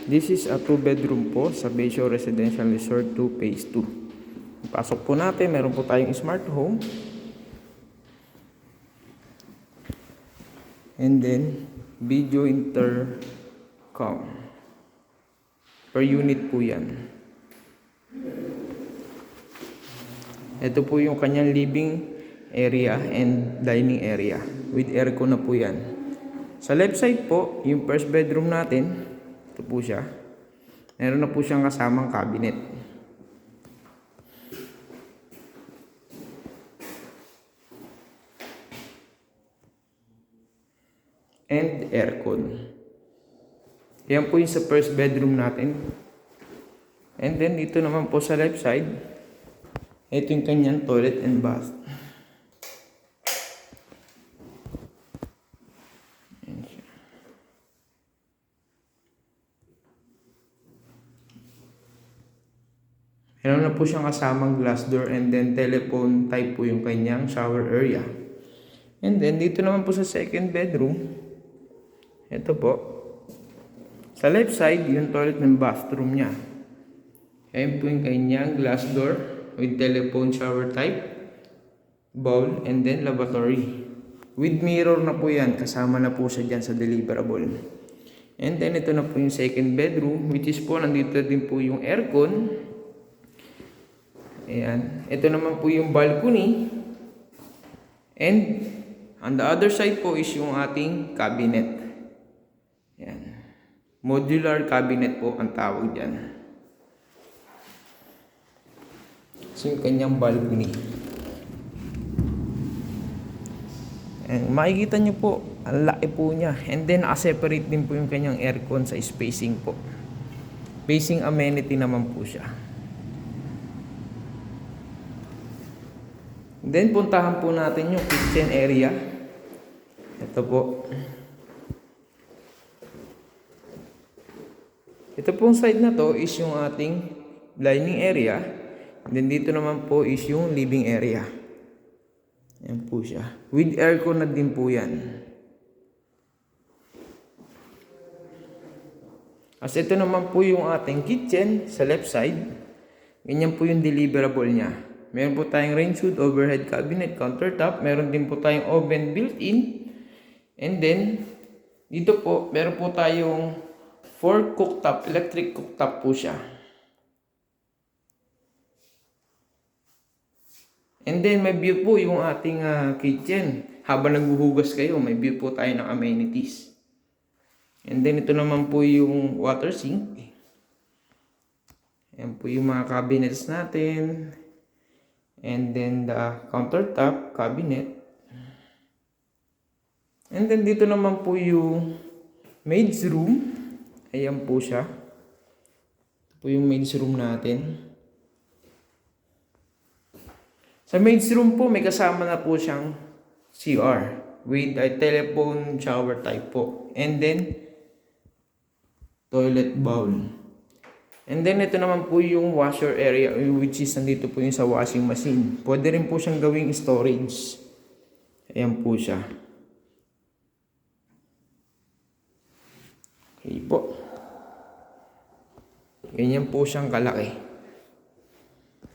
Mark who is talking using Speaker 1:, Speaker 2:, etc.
Speaker 1: This is a 2-bedroom po sa Bayshore Residential Resort 2 Phase 2. Pasok po natin, meron po tayong smart home. And then, video intercom. Per unit po yan. Ito po yung kanyang living area and dining area. With aircon na po yan. Sa left side po, yung first bedroom natin. Ito po siya. Meron na po siyang kasamang cabinet. And aircon. Yan po yung sa first bedroom natin. And then dito naman po sa left side, ito yung kanyang toilet and bath. Meron na po siyang kasamang glass door and then telephone type po yung kanyang shower area. And then dito naman po sa second bedroom, ito po. Sa left side, yung toilet and bathroom niya. Ayan po yung kanyang glass door with telephone shower type, bowl, and then lavatory. With mirror na po yan, kasama na po siya dyan sa deliverable. And then ito na po yung second bedroom, which is po nandito din po yung aircon. Ayan. Ito naman po yung balcony. And on the other side po is yung ating cabinet. Ayan. Modular cabinet po ang tawag dyan. So yung kanyang balcony. And makikita nyo po, ang laki po niya. And then separate din po yung kanyang aircon sa spacing po. Facing amenity naman po siya. Then, puntahan po natin yung kitchen area. Ito po. Ito pong side na to is yung ating dining area. And then, dito naman po is yung living area. Ayan po siya. With aircon na din po yan. As ito naman po yung ating kitchen sa left side. Ganyan po yung deliverable niya. Meron po tayong range hood, overhead cabinet, countertop. Meron din po tayong oven built-in. And then, dito po, meron po tayong 4 cooktop, electric cooktop po siya. And then, may view po yung ating kitchen. Habang naghuhugas kayo, may view po tayo ng amenities. And then, ito naman po yung water sink. Ayan po yung mga cabinets natin. And then the countertop cabinet. And then dito naman po yung maid's room. Ayan po siya. Ito po yung maid's room natin. Sa maid's room po may kasama na po siyang CR with a telephone shower type po. And then toilet bowl. And then, ito naman po yung washer area, which is nandito po yung sa washing machine. Pwede rin po siyang gawing storage. Ayan po siya. Okay po. Ganyan po siyang kalaki.